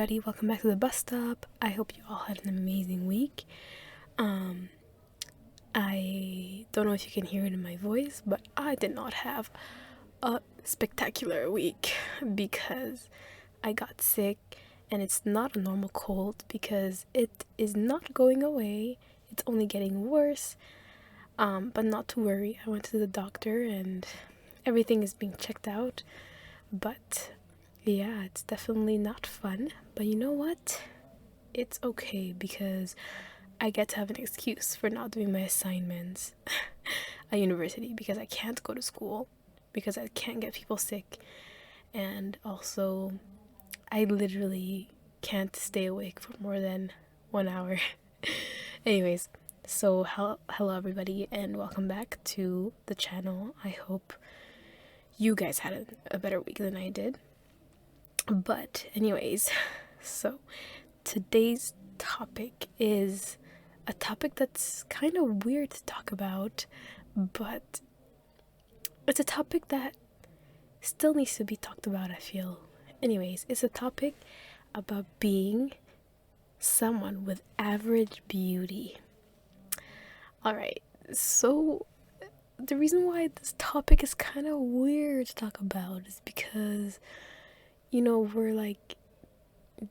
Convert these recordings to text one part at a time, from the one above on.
everybody, welcome back to the bus stop. I hope you all had an amazing week. I don't know if you can hear it in my voice, but I did not have a spectacular week because I got sick, and it's not a normal cold because it is not going away. It's only getting worse. But not to worry. I went to the doctor and everything is being checked out. But yeah, it's definitely not fun. But you know what? It's okay because I get to have an excuse for not doing my assignments at university because I can't go to school, because I can't get people sick, and also I literally can't stay awake for more than 1 hour. Anyways, so hello everybody and welcome back to the channel. I hope you guys had a better week than I did. But anyways, so today's topic is a topic that's kind of weird to talk about, but it's a topic that still needs to be talked about, I feel. Anyways, it's a topic about being someone with average beauty. Alright, so the reason why this topic is kind of weird to talk about is because, we're like,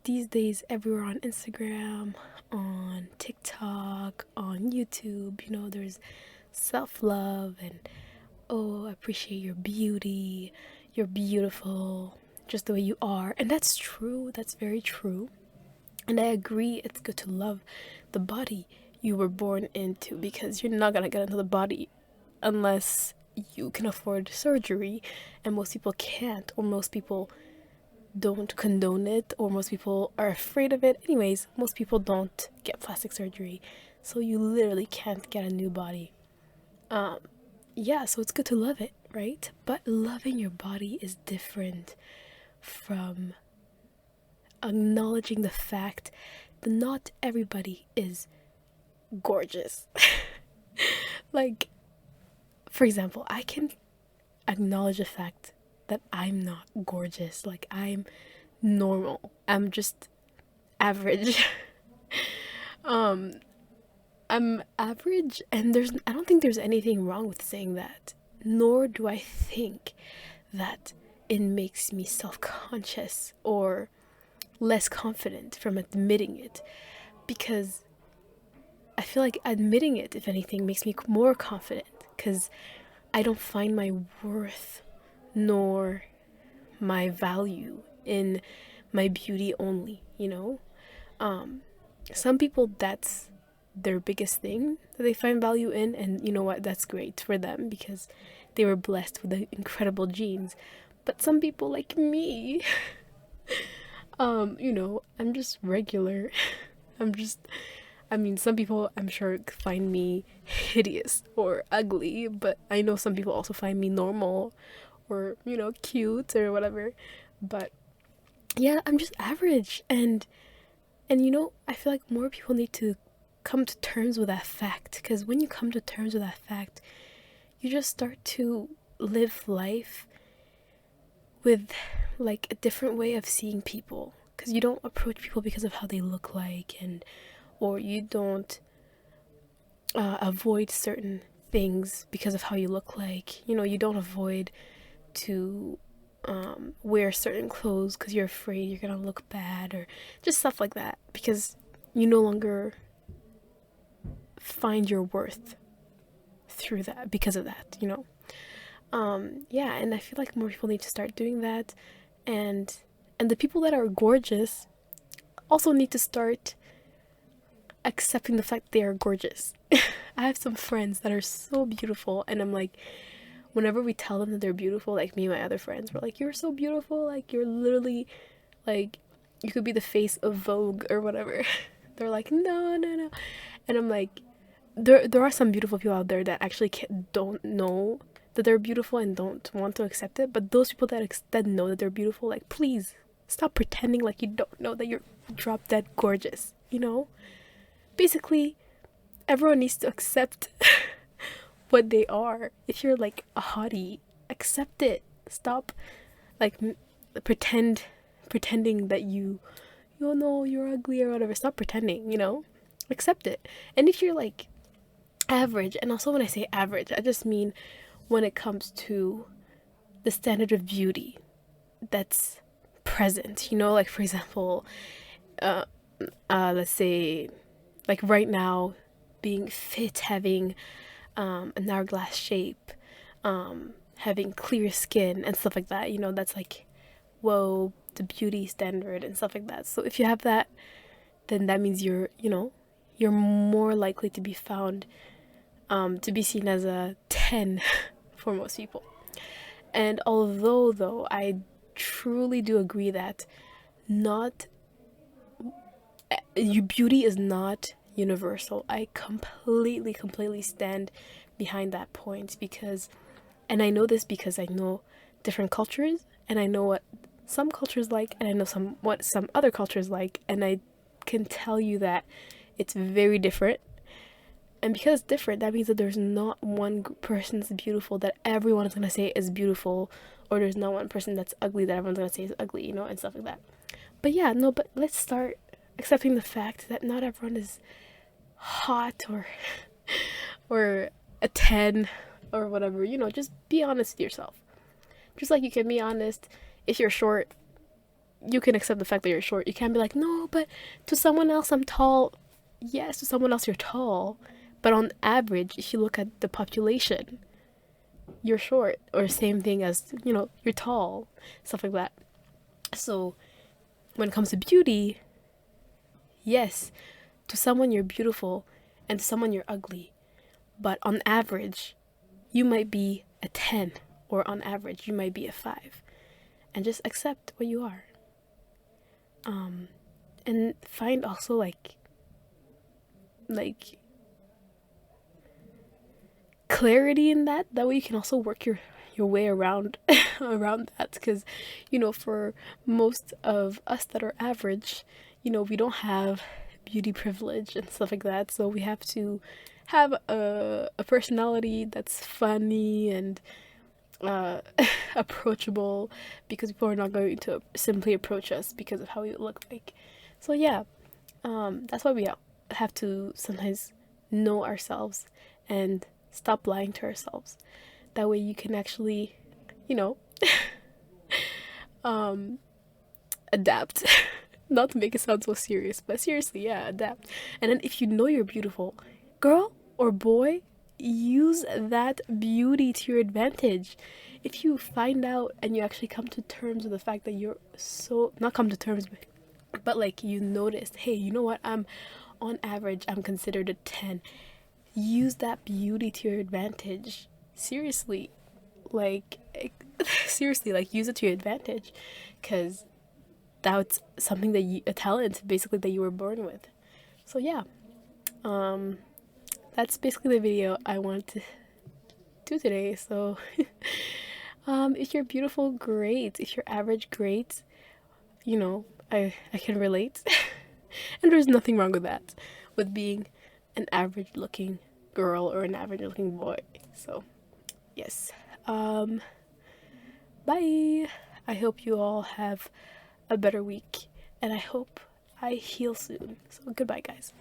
these days everywhere on Instagram, on TikTok, on YouTube, there's self-love and, oh, appreciate your beauty, you're beautiful, just the way you are. And that's true, that's very true. And I agree, it's good to love the body you were born into, because you're not gonna get into the body unless you can afford surgery, and most people can't, or most people don't condone it, or most people are afraid of it. Anyways, most people don't get plastic surgery, so you literally can't get a new body. Yeah, so it's good to love it, right? But loving your body is different from acknowledging the fact that not everybody is gorgeous. Like, for example, I can acknowledge the fact that I'm not gorgeous. Like, I'm normal. I'm just average. I'm average, and I don't think there's anything wrong with saying that. Nor do I think that it makes me self-conscious or less confident from admitting it, because I feel like admitting it, if anything, makes me more confident, because I don't find my worth nor my value in my beauty only, Some people, that's their biggest thing that they find value in, and you know what, that's great for them because they were blessed with the incredible genes. But some people like me, I'm just regular. Some people, I'm sure, find me hideous or ugly, but I know some people also find me normal or, cute or whatever. But yeah, I'm just average. And I feel like more people need to come to terms with that fact, because when you come to terms with that fact, you just start to live life with like a different way of seeing people, because you don't approach people because of how they look like, or you don't avoid certain things because of how you look like. You don't avoid to wear certain clothes because you're afraid you're gonna look bad, or just stuff like that, because you no longer find your worth through that, because of that, yeah. And I feel like more people need to start doing that, and the people that are gorgeous also need to start accepting the fact they are gorgeous. I have some friends that are so beautiful, and I'm like, whenever we tell them that they're beautiful, like me and my other friends, we're like, you're so beautiful, like you're literally, like, you could be the face of Vogue or whatever. They're like, no. And I'm like, there are some beautiful people out there that actually don't know that they're beautiful and don't want to accept it. But those people that know that they're beautiful, like, please stop pretending like you don't know that you're drop dead gorgeous. Basically, everyone needs to accept what they are. If you're like a hottie, accept it. Stop like pretending that you you know, you're ugly or whatever. Stop pretending, accept it. And if you're like average, and also when I say average, I just mean when it comes to the standard of beauty that's present, like for example, let's say like right now, being fit, having an hourglass shape, having clear skin and stuff like that, that's like, whoa, the beauty standard and stuff like that. So if you have that, then that means you're more likely to be found, to be seen as a 10 for most people. And although, though, I truly do agree that not your beauty is not universal. I completely stand behind that point, because, and I know this because I know different cultures, and I know what some cultures like, and I know what some other cultures like, and I can tell you that it's very different. And because it's different, that means that there's not one person that's beautiful that everyone is going to say is beautiful, or there's not one person that's ugly that everyone's going to say is ugly, and stuff like that. But yeah, no, but let's start accepting the fact that not everyone is hot or a 10 or whatever. Just be honest with yourself. Just like you can be honest if you're short, you can accept the fact that you're short. You can't be like, no, but to someone else I'm tall. Yes, to someone else you're tall, but on average, if you look at the population, you're short, or same thing as, you're tall, stuff like that. So when it comes to beauty, yes, to someone you're beautiful and to someone you're ugly, but on average you might be a 10, or on average you might be a 5, and just accept what you are, and find also like clarity in that way you can also work your way around around that, because for most of us that are average, we don't have beauty privilege and stuff like that, so we have to have a personality that's funny and approachable, because people are not going to simply approach us because of how we look like. So yeah, that's why we have to sometimes know ourselves and stop lying to ourselves. That way you can actually, adapt. Not to make it sound so serious, but seriously, yeah, adapt. And then if you know you're beautiful, girl or boy, use that beauty to your advantage. If you find out and you actually come to terms with the fact that you're not come to terms, but like you noticed, hey, you know what, I'm on average, I'm considered a 10. Use that beauty to your advantage. Seriously, seriously, use it to your advantage, because that's something that a talent basically that you were born with. So yeah, that's basically the video I wanted to do today. So if you're beautiful, great. If you're average, great. I can relate. And there's nothing wrong with that, with being an average looking girl or an average looking boy. So yes, bye. I hope you all have a better week, and I hope I heal soon. So goodbye, guys.